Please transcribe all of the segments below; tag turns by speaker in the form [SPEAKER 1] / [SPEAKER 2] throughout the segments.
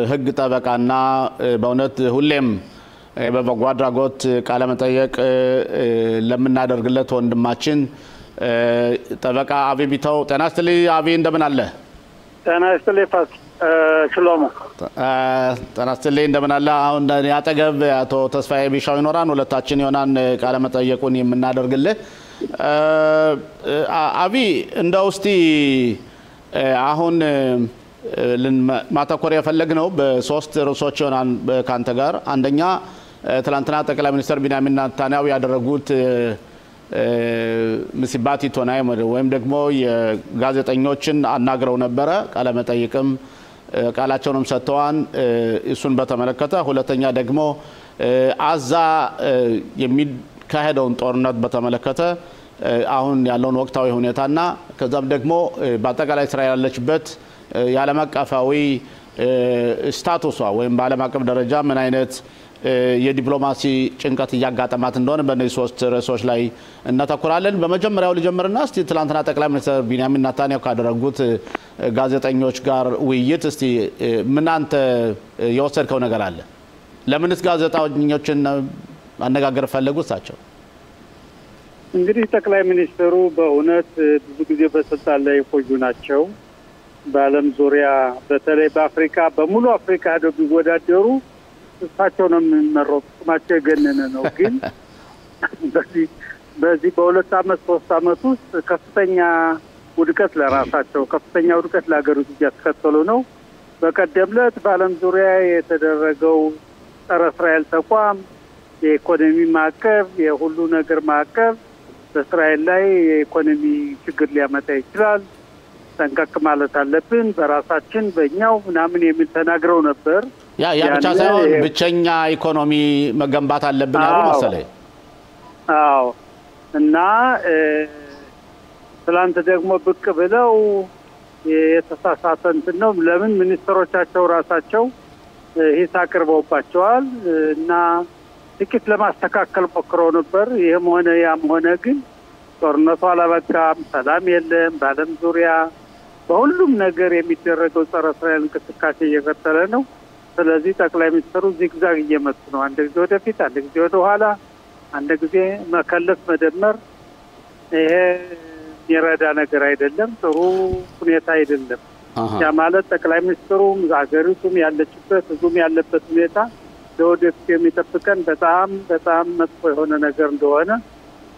[SPEAKER 1] ህግ ጠበቃና በእውነት ሁሌም በበጎ አድራጎት ቃለ መጠየቅ ለምናደርግለት ወንድማችን ጠበቃ አቢ ቢተው ጤና ይስጥልኝ። አቢ እንደምን አለ?
[SPEAKER 2] ጤና ይስጥልኝ ሽሎሞ።
[SPEAKER 1] ጤና ይስጥልኝ እንደምን አለ? አሁን ያጠገብ አቶ ተስፋዬ ቢሻው ይኖራን ሁለታችን ይሆናን ቃለ መጠየቁን የምናደርግልህ። አቢ እንደው እስቲ አሁን ማተኮር የፈለግነው በሶስት ርዕሶች ይሆናል ካንተ ጋር። አንደኛ ትላንትና ጠቅላይ ሚኒስትር ቢንያሚን ኔታንያሁ ያደረጉት ምስባቲ ቶናይ ወይም ደግሞ የጋዜጠኞችን አናግረው ነበረ። ቃለ መጠይቅም ቃላቸውንም ሰጥተዋል። እሱን በተመለከተ ሁለተኛ ደግሞ አዛ የሚካሄደውን ጦርነት በተመለከተ አሁን ያለውን ወቅታዊ ሁኔታና ከዛም ደግሞ በአጠቃላይ እስራኤል ያለችበት የዓለም አቀፋዊ ስታቱሷ ወይም በዓለም አቀፍ ደረጃ ምን አይነት የዲፕሎማሲ ጭንቀት እያጋጠማት እንደሆነ በእነዚህ ሶስት ርዕሶች ላይ እናተኩራለን። በመጀመሪያው ልጀምርና እስቲ ትላንትና ጠቅላይ ሚኒስትር ቢንያሚን ኔታንያሁ ካደረጉት ጋዜጠኞች ጋር ውይይት እስቲ ምን አንተ የወሰድከው ነገር አለ? ለምንስ ጋዜጠኞችን አነጋገር ፈለጉ እሳቸው?
[SPEAKER 2] እንግዲህ ጠቅላይ ሚኒስትሩ በእውነት ብዙ ጊዜ በስልጣን ላይ የቆዩ ናቸው። በዓለም ዙሪያ በተለይ በአፍሪካ በሙሉ አፍሪካ ሄደው ቢወዳደሩ እሳቸው ነው የሚመረጡት። ስማቸው የገነነ ነው። ግን በዚህ በሁለት ዓመት ሶስት ዓመት ውስጥ ከፍተኛ ውድቀት ለራሳቸው ከፍተኛ ውድቀት ለሀገሪቱ እያስከተሉ ነው። በቀደም ዕለት በዓለም ዙሪያ የተደረገው ጸረ እስራኤል ተቋም የኢኮኖሚ ማዕቀብ የሁሉ ነገር ማዕቀብ በእስራኤል ላይ የኢኮኖሚ ችግር ሊያመጣ ይችላል፣ ጠንቀቅ ማለት አለብን በራሳችን በእኛው ምናምን የሚል ተናግረው ነበር።
[SPEAKER 1] ያ ብቻ ሳይሆን ብቸኛ ኢኮኖሚ መገንባት አለብን ያሉ መሰለኝ።
[SPEAKER 2] አዎ እና ትላንት ደግሞ ብቅ ብለው የተሳሳተ እንትን ነው። ለምን ሚኒስትሮቻቸው ራሳቸው ሂስ አቅርበውባቸዋል እና ጥቂት ለማስተካከል ሞክረው ነበር። ይህም ሆነ ያም ሆነ ግን ጦርነቱ አላበቃም፣ ሰላም የለም በዓለም ዙሪያ በሁሉም ነገር የሚደረገው ጸረ እስራኤል እንቅስቃሴ እየቀጠለ ነው። ስለዚህ ጠቅላይ ሚኒስትሩ ዚግዛግ እየመጡ ነው። አንድ ጊዜ ወደፊት፣ አንድ ጊዜ ወደ ኋላ፣ አንድ ጊዜ መከለስ መደመር። ይሄ የሚረዳ ነገር አይደለም፣ ጥሩ ሁኔታ አይደለም። ያ ማለት ጠቅላይ ሚኒስትሩም ሀገሪቱም ያለችበት ህዝቡም ያለበት ሁኔታ ለወደፊት የሚጠብቀን በጣም በጣም መጥፎ የሆነ ነገር እንደሆነ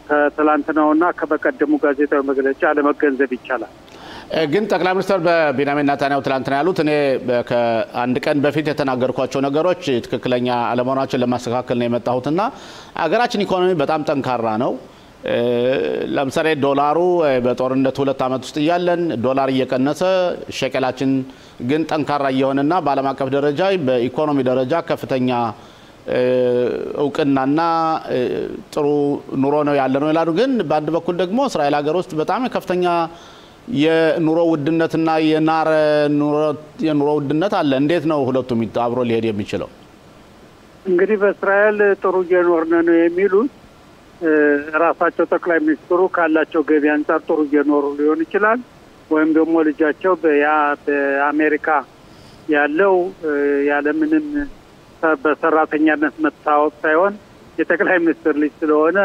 [SPEAKER 2] ከትላንትናውና ከበቀደሙ ጋዜጣዊ መግለጫ ለመገንዘብ ይቻላል።
[SPEAKER 1] ግን ጠቅላይ ሚኒስትር ቢንያሚን ኔታንያሁ ትላንትና ያሉት እኔ ከአንድ ቀን በፊት የተናገርኳቸው ነገሮች ትክክለኛ አለመሆናቸውን ለማስተካከል ነው የመጣሁትና አገራችን ኢኮኖሚ በጣም ጠንካራ ነው። ለምሳሌ ዶላሩ በጦርነት 2 ዓመት ውስጥ እያለን ዶላር እየቀነሰ ሸቀላችን ግን ጠንካራ እየሆነና በዓለም አቀፍ ደረጃ በኢኮኖሚ ደረጃ ከፍተኛ እውቅናና ጥሩ ኑሮ ነው ያለነው ይላሉ። ግን በአንድ በኩል ደግሞ እስራኤል ሀገር ውስጥ በጣም ከፍተኛ የኑሮ ውድነትና የኑሮ ውድነት አለ። እንዴት ነው ሁለቱም አብሮ ሊሄድ የሚችለው? እንግዲህ
[SPEAKER 2] በእስራኤል ጥሩ እየኖርን ነው የሚሉት ራሳቸው ጠቅላይ ሚኒስትሩ ካላቸው ገቢ አንጻር ጥሩ እየኖሩ ሊሆን ይችላል። ወይም ደግሞ ልጃቸው በአሜሪካ ያለው ያለምንም በሰራተኛነት መታወቅ ሳይሆን የጠቅላይ ሚኒስትር ልጅ ስለሆነ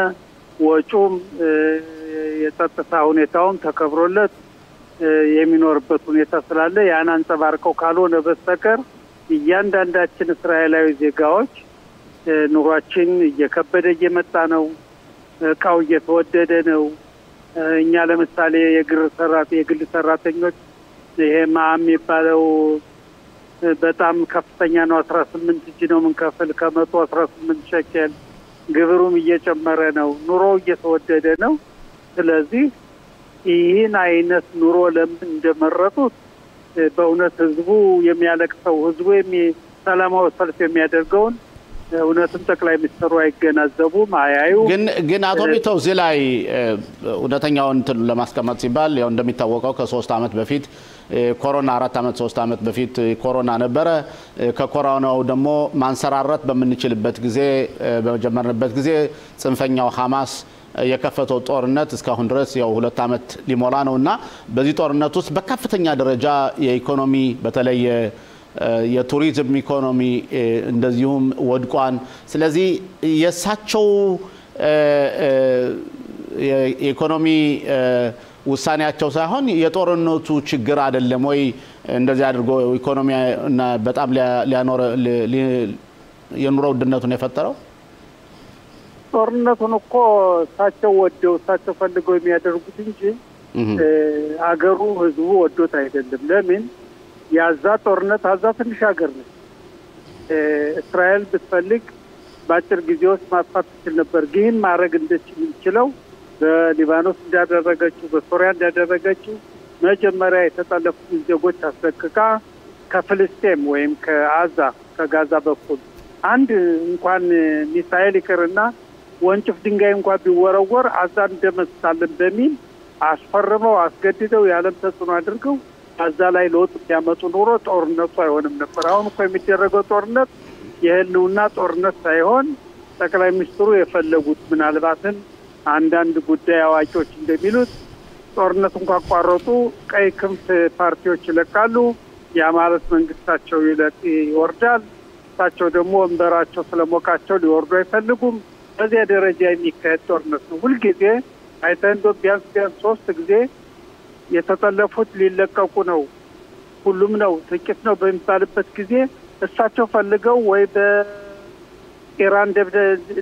[SPEAKER 2] ወጪውም የጸጥታ ሁኔታውም ተከብሮለት የሚኖርበት ሁኔታ ስላለ ያን አንጸባርቀው ካልሆነ በስተቀር እያንዳንዳችን እስራኤላዊ ዜጋዎች ኑሯችን እየከበደ እየመጣ ነው። እቃው እየተወደደ ነው። እኛ ለምሳሌ የግል ሰራተኞች ይሄ ማም የሚባለው በጣም ከፍተኛ ነው። 18 እጅ ነው የምንከፍል ከመቶ 18 ሸኬል። ግብሩም እየጨመረ ነው። ኑሮው እየተወደደ ነው። ስለዚህ ይህን አይነት ኑሮ ለምን እንደመረጡት በእውነት ህዝቡ የሚያለቅሰው ህዝቡ ሰላማዊ ሰልፍ የሚያደርገውን እውነትም ጠቅላይ ሚኒስትሩ አይገናዘቡም፣ አያዩ።
[SPEAKER 1] ግን አቶ ቢተው እዚህ ላይ እውነተኛውን ለማስቀመጥ ሲባል ያው እንደሚታወቀው ከ3 ዓመት በፊት ኮሮና 4 ዓመት 3 ዓመት በፊት ኮሮና ነበረ። ከኮሮናው ደግሞ ማንሰራራት በምንችልበት ጊዜ በመጀመርንበት ጊዜ ጽንፈኛው ሐማስ የከፈተው ጦርነት እስካሁን ድረስ ያው 2 ዓመት ሊሞላ ነውና በዚህ ጦርነት ውስጥ በከፍተኛ ደረጃ የኢኮኖሚ በተለይ የቱሪዝም ኢኮኖሚ እንደዚሁም ወድቋን ስለዚህ የሳቸው የኢኮኖሚ ውሳኔያቸው ሳይሆን የጦርነቱ ችግር አይደለም ወይ እንደዚህ አድርጎ ኢኮኖሚ እና በጣም ሊያኖር የኑሮ ውድነቱን የፈጠረው
[SPEAKER 2] ጦርነቱን እኮ እሳቸው ወደው እሳቸው ፈልገው የሚያደርጉት እንጂ አገሩ ህዝቡ ወዶት አይደለም ለምን ያዛ ጦርነት አዛ ትንሽ ሀገር ነው እስራኤል ብትፈልግ በአጭር ጊዜ ውስጥ ማጥፋት ትችል ነበር ግን ማድረግ እንደሚችለው በሊባኖስ እንዳደረገችው በሶሪያ እንዳደረገችው መጀመሪያ የተጠለፉት ዜጎች አስለቅቃ ከፍልስጤም ወይም ከጋዛ በኩል አንድ እንኳን ሚሳኤል ይቅርና ወንጭፍ ድንጋይ እንኳን ቢወረወር አዛን እንደመስታለን በሚል አስፈርመው አስገድደው ያለም ተጽዕኖ አድርገው አዛ ላይ ለውጥ ያመጡ ኑሮ ጦርነቱ አይሆንም ነበር አሁን እኮ የሚደረገው ጦርነት የህልውና ጦርነት ሳይሆን ጠቅላይ ሚኒስትሩ የፈለጉት ምናልባትም አንዳንድ ጉዳይ አዋቂዎች እንደሚሉት ጦርነቱ እንኳን ቋረጡ ቀይ ክንፍ ፓርቲዎች ይለቃሉ ያ ማለት መንግስታቸው ይወርዳል ታቸው ደግሞ ወንበራቸው ስለሞቃቸው ሊወርዱ አይፈልጉም በዚያ ደረጃ የሚካሄድ ጦርነት ነው ሁሉ ጊዜ አይተንዶ ቢያንስ 3 ጊዜ የተጠለፉት ሊለቀቁ ነው ሁሉም ነው ጥቂት ነው በሚባልበት ጊዜ እሳቸው ፈልገው ወይ በኢራን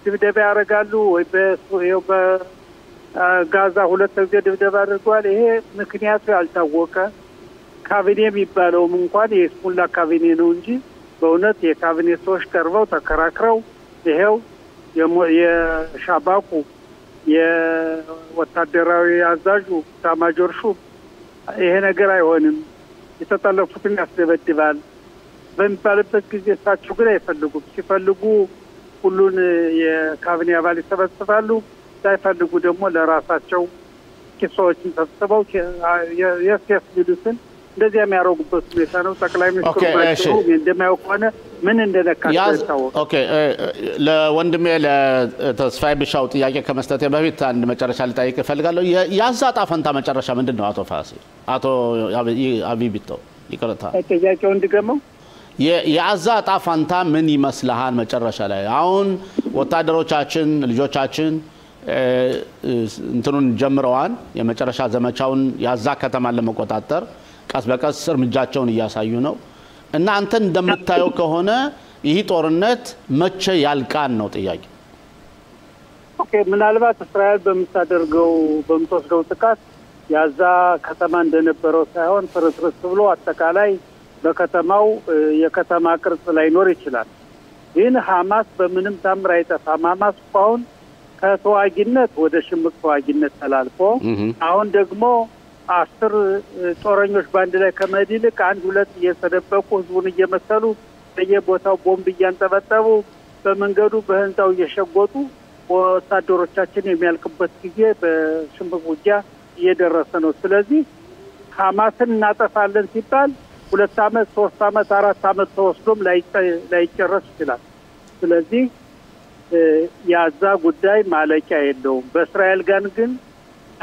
[SPEAKER 2] ድብደባ ያደርጋሉ ወይ በጋዛ ሁለት ጊዜ ድብደባ አድርገዋል ይሄ ምክንያቱ ያልታወቀ ካቢኔ የሚባለውም እንኳን የስሙላ ካቢኔ ነው እንጂ በእውነት የካቢኔ ሰዎች ቀርበው ተከራክረው ይሄው የሻባኩ የወታደራዊ አዛዡ ታማጆር ሹም ይሄ ነገር አይሆንም የተጠለፉትን ያስደበድባል በሚባልበት ጊዜ እሳቸው ግን አይፈልጉም ሲፈልጉ ሁሉን የካቢኔ አባል ይሰበስባሉ ሳይፈልጉ ደግሞ ለራሳቸው ኪሶችን ተሰብስበው የስ ቢሉትን እንደዚህ የሚያረጉበት ሁኔታ ነው ጠቅላይ ሚኒስትሩ እንደማይወቀነ ምን እንደነካቸው
[SPEAKER 1] ኦኬ ለወንድሜ ለተስፋይ ብሻው ጥያቄ ከመስጠቴ በፊት አንድ መጨረሻ ልጠይቅ እፈልጋለሁ ያዛጣ ፈንታ መጨረሻ ምንድነው አቶ ፋሲል አቶ አቢቢቶ ይቀርታ
[SPEAKER 2] ጥያቄው እንድገመው
[SPEAKER 1] ያዛጣ ፈንታ ምን ይመስልሃል መጨረሻ ላይ አሁን ወታደሮቻችን ልጆቻችን እንትኑን ጀምረዋል የመጨረሻ ዘመቻውን ያዛ ከተማን ለመቆጣጠር ቀስ በቀስ እርምጃቸውን እያሳዩ ነው እና አንተ እንደምታየው ከሆነ ይህ ጦርነት መቼ ያልቃን ነው ጥያቄ
[SPEAKER 2] ኦኬ ምናልባት እስራኤል በምትወስደው ጥቃት ያዛ ከተማ እንደነበረው ሳይሆን ፍርስርስ ብሎ አጠቃላይ በከተማው የከተማ ቅርጽ ላይኖር ይችላል ግን ሐማስ በምንም ታምር አይጠፋም ሐማስ አሁን ከተዋጊነት ወደ ሽምቅ ተዋጊነት ተላልፎ አሁን ደግሞ 10 ጦረኞች ባንድ ላይ ከመዲልቅ 1-2 እየተደበቁ ህዝቡን እየመሰሉ በየቦታው ቦምብ እያንጠበጠቡ በመንገዱ በህንጻው እየሸጎጡ ወታደሮቻችን የሚያልቅበት ጊዜ በሽምቅ ውጊያ እየደረሰ ነው ስለዚህ ሐማስን እናጠፋለን ሲባል 2 አመት 3 አመት 4 አመት ተወስዶም ላይጨረስ ይችላል ስለዚህ ያዛ ጉዳይ ማለቂያ የለውም በእስራኤል ጋር ግን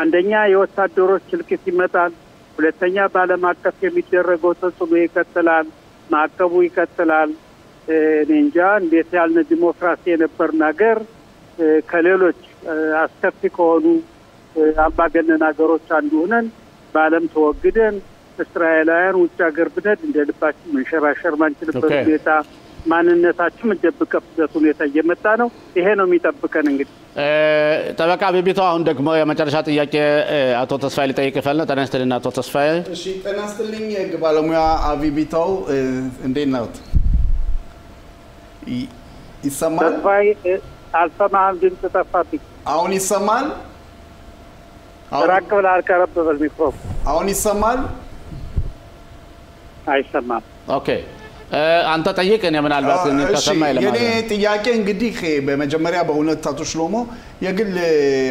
[SPEAKER 2] አንደኛ የወታደሮች ልቅት ይመጣል ሁለተኛ ባለም አቀፍ የሚደረገው ተጽዕኖ ይቀጥላል ማዕቀቡ ይቀጥላል እንጃ እንዴት ያልነ ዲሞክራሲ የነበር ነገር ከሌሎች አስከፊ ከሆኑ አምባገነን ሀገሮች አንዱ ሆነን ባለም ተወግደን እስራኤላውያን ውጭ ሀገር ብነድ እንደልባችን መንሸራሸር ማንችልበት ሁኔታ ማንነታችን እንደብቀበት ሁኔታ እየመጣ ነው ይሄ ነው የሚጠብቀን እንግዲህ
[SPEAKER 1] ጠበቃ ቢቢቶ አሁን ደግሞ የመጨረሻ ጥያቄ አቶ ተስፋይ ሊጠይቅ ይፈልና ተነስተልና አቶ ተስፋይ
[SPEAKER 3] እሺ ተነስተልኝ የህግ ባለሙያ አቢቢታው እንዴት ነው ይሰማል
[SPEAKER 2] ተስፋይ አልሰማህም ድምጽ ጠፋብኝ
[SPEAKER 3] አሁን ይሰማል
[SPEAKER 2] ራቅ ብለህ አልቀረብ በሚክሮፎን
[SPEAKER 3] አሁን ይሰማል
[SPEAKER 2] አይሰማም
[SPEAKER 1] ኦኬ አንተ ጠይቅ እኔ ምናልባት ከሰማይ ለማለት
[SPEAKER 3] የኔ ጥያቄ እንግዲህ በመጀመሪያ በእውነት አቶ ሽሎሞ የግል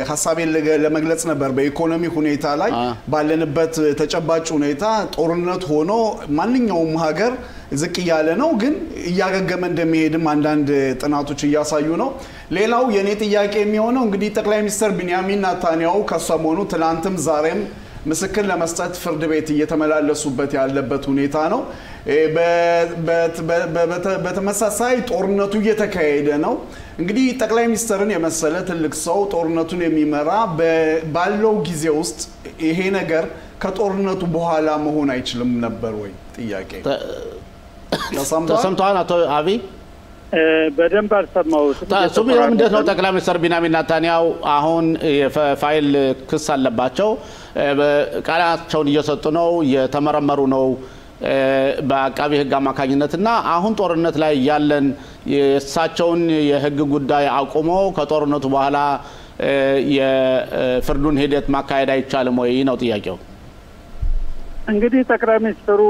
[SPEAKER 3] ሐሳቤን ለመግለጽ ነበር በኢኮኖሚ ሁኔታ ላይ ባለንበት ተጨባጭ ሁኔታ ጦርነት ሆኖ ማንኛውም ሀገር ዝቅ ያለ ነው ግን እያገገመ እንደሚሄድም አንዳንድ ጥናቶች እያሳዩ ነው ሌላው የኔ ጥያቄ የሚሆነው እንግዲህ ጠቅላይ ሚኒስትር ቢንያሚን ኔታንያሁ ከሰሞኑ ትላንትም ዛሬም ምስክር ለመስጠት ፍርድ ቤት እየተመላለሱበት ያለበት ሁኔታ ነው በተመሳሳይ ጦርነቱ እየተካሄደ ነው እንግዲህ ጠቅላይ ሚኒስትርን የመሰለ ትልቅ ሰው ጦርነቱን የሚመራ ባለው ጊዜ ውስጥ ይሄ ነገር ከጦርነቱ በኋላ መሆን አይችልም ነበር ወይ ጥያቄ
[SPEAKER 1] ተሰምቷል አቶ አብይ
[SPEAKER 2] በደንብ አልሰማሁትም
[SPEAKER 1] እሱም እንዴት ነው ጠቅላይ ሚኒስትር ቢንያሚን ኔታንያሁ አሁን የፋይል ክስ አለባቸው ቃላቸውን እየሰጡ ነው የተመረመሩ ነው በአቃቢ ህግ አማካኝነትና አሁን ጦርነት ላይ ያለን የእሳቸውን የህግ ጉዳይ አቁሞ ከጦርነቱ በኋላ የፍርዱን ሂደት ማካሄድ አይቻልም ወይ ነው ጥያቄው
[SPEAKER 2] እንግዲህ ጠቅላይ ሚኒስትሩ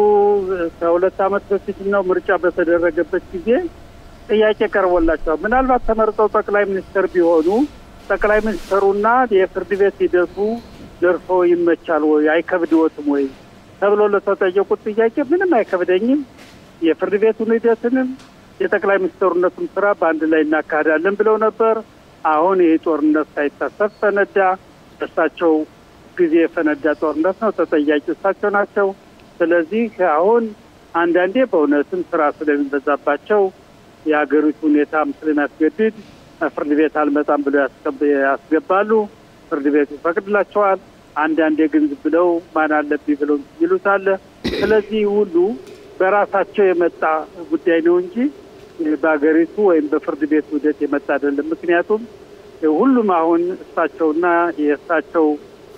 [SPEAKER 2] ከሁለት ዓመት በፊት ነው ምርጫ በተደረገበት ጊዜ ጥያቄ ቀርቦላቸው ምናልባት ተመርጠው ጠቅላይ ሚኒስትር ቢሆኑ ጠቅላይ ሚኒስትሩና የፍርድ ቤት ሂደቱ ደርሶ ይመቻል ወይ አይከብድዎትም ወይ ተብሎ ለተጠየቁት ጥያቄ ምንም አይከብደኝም የፍርድ ቤቱን ሂደትንም የጠቅላይ ሚኒስትሩነቱን ስራ በአንድ ላይ እናካሄዳለን ብለው ነበር አሁን ይሄ ጦርነት ሳይታሰብ ፈነዳ እሳቸው ጊዜ የፈነዳ ጦርነት ነው ተጠያቂው እሳቸው ናቸው ስለዚህ አሁን አንዳንዴ በእውነትም ስራ ስለሚበዛባቸው የሀገሪቱ ሁኔታም ስለሚያስገድድ ፍርድ ቤት አልመጣም ብለው ያስገባሉ ፍርድ ቤቱ ይፈቅድላቸዋል አንዳንዴ ግን ብለው ማን አለብኝ ብለው ይሉታል ስለዚህ ሁሉ በራሳቸው የመጣ ጉዳይ ነው እንጂ በአገሪቱ ወይም በፍርድ ቤት ሂደት የመጣ አይደለም ምክንያቱም ሁሉም አሁን እሳቸውና የእሳቸው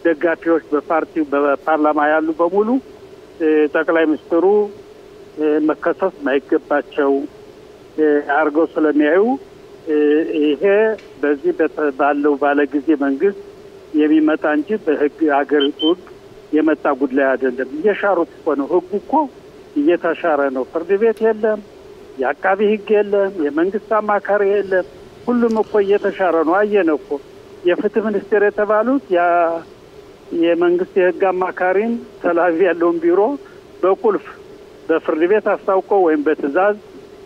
[SPEAKER 2] ደጋፊዎች በፓርቲው በፓርላማ ያሉ በሙሉ ጠቅላይ ሚኒስትሩ መከሰስ ማይገባቸው አርገው ስለሚያዩ ይሄ በዚህ ባለው ባለጊዜ መንግስት የሚመጣ እንጂ በህግ አገሪቱ የመጣ ጉዳይ አይደለም እየሻሩት ነው ህጉ እኮ እየተሻረ ነው ፍርድ ቤት የለም የአቃቢ ህግ የለም የመንግስት አማካሪ የለም ሁሉም እኮ እየተሻረ ነው አየነው እኮ የፍትህ ሚኒስቴር የተባሉት የመንግስት የህግ አማካሪን ተላቪ ያለውን ቢሮ በቁልፍ በፍርድ ቤት አስታውቀው ወይም በትዕዛዝ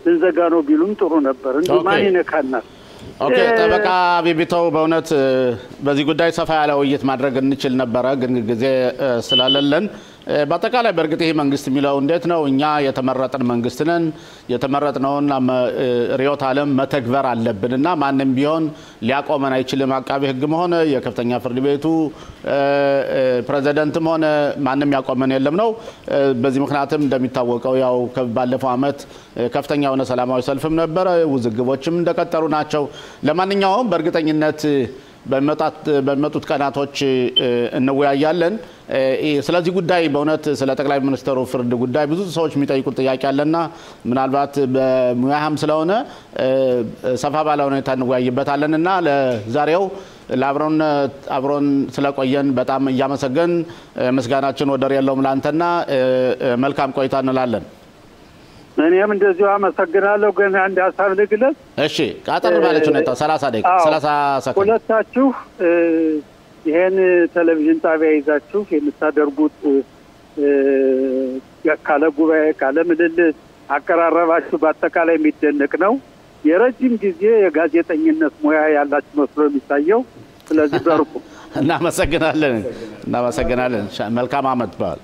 [SPEAKER 2] ልንዘጋ ነው ቢሉም ጥሩ ነበር እንዴ ማን ይነካናል
[SPEAKER 1] ኦኬ ጠበቃ ቢቢተው በእውነት በዚህ ጉዳይ ሰፋ ያለ ውይይት ማድረግ እንችል ነበር ግን ጊዜ ስላልለን በአጠቃላይ በርግጥ ይሄ መንግስት የሚለው እንዴት ነው እኛ የተመረጠን መንግስት ነን የተመረጥነውን ሪዮት ዓለም መተግበር አለብንና ማንንም ቢሆን ሊያቆመን አይችልም አቃቢ ህግም ሆነ የከፍተኛ ፍርድ ቤቱ ፕሬዝዳንትም ሆነ ማንንም ያቆመን የለም ነው በዚህ ምክንያቱም እንደሚታወቀው ያው ባለፈው አመት ከፍተኛ የሆነ ሰላማዊ ሰልፍም ነበር ውዝግቦችም እንደቀጠሉ ናቸው ለማንኛውም በእርግጠኝነት በመጡት ቀናቶች እንወያያለን ስለዚህ ጉዳይ በእውነት ስለ ጠቅላይ ሚኒስትሩ ፍርድ ጉዳይ ብዙ ሰዎች የሚጠይቁት ጥያቄ አለና ምናልባት በሙያህም ስለሆነ ሰፋ ባለ ሁኔታ እንወያይበታለንና ለዛሬው አብሮን ስለቆየን በጣም ያመሰግን ምስጋናችን ወደር የለውም ላንተና መልካም ቆይታ እንላለን
[SPEAKER 2] እኔም እንደዚሁ አመሰግናለሁ ግን አንድ ሐሳብ ልግለጽ እሺ
[SPEAKER 1] ቃጠር ማለት ነው 30 ደቂቃ 30 ሰከንድ
[SPEAKER 2] ሁለታችሁ ይሄን ቴሌቪዥን ጣቢያ ይዛችሁ የምታደርጉት ያካለ ጉባኤ ካለ ምልልስ አቀራረባችሁ በአጠቃላይ የሚደነቅ ነው የረጅም ጊዜ የጋዜጠኝነት ሙያ ያላችሁ መስሎ የሚታየው ስለዚህ በርኩ
[SPEAKER 1] እናመሰግናለን መልካም አመት በዓል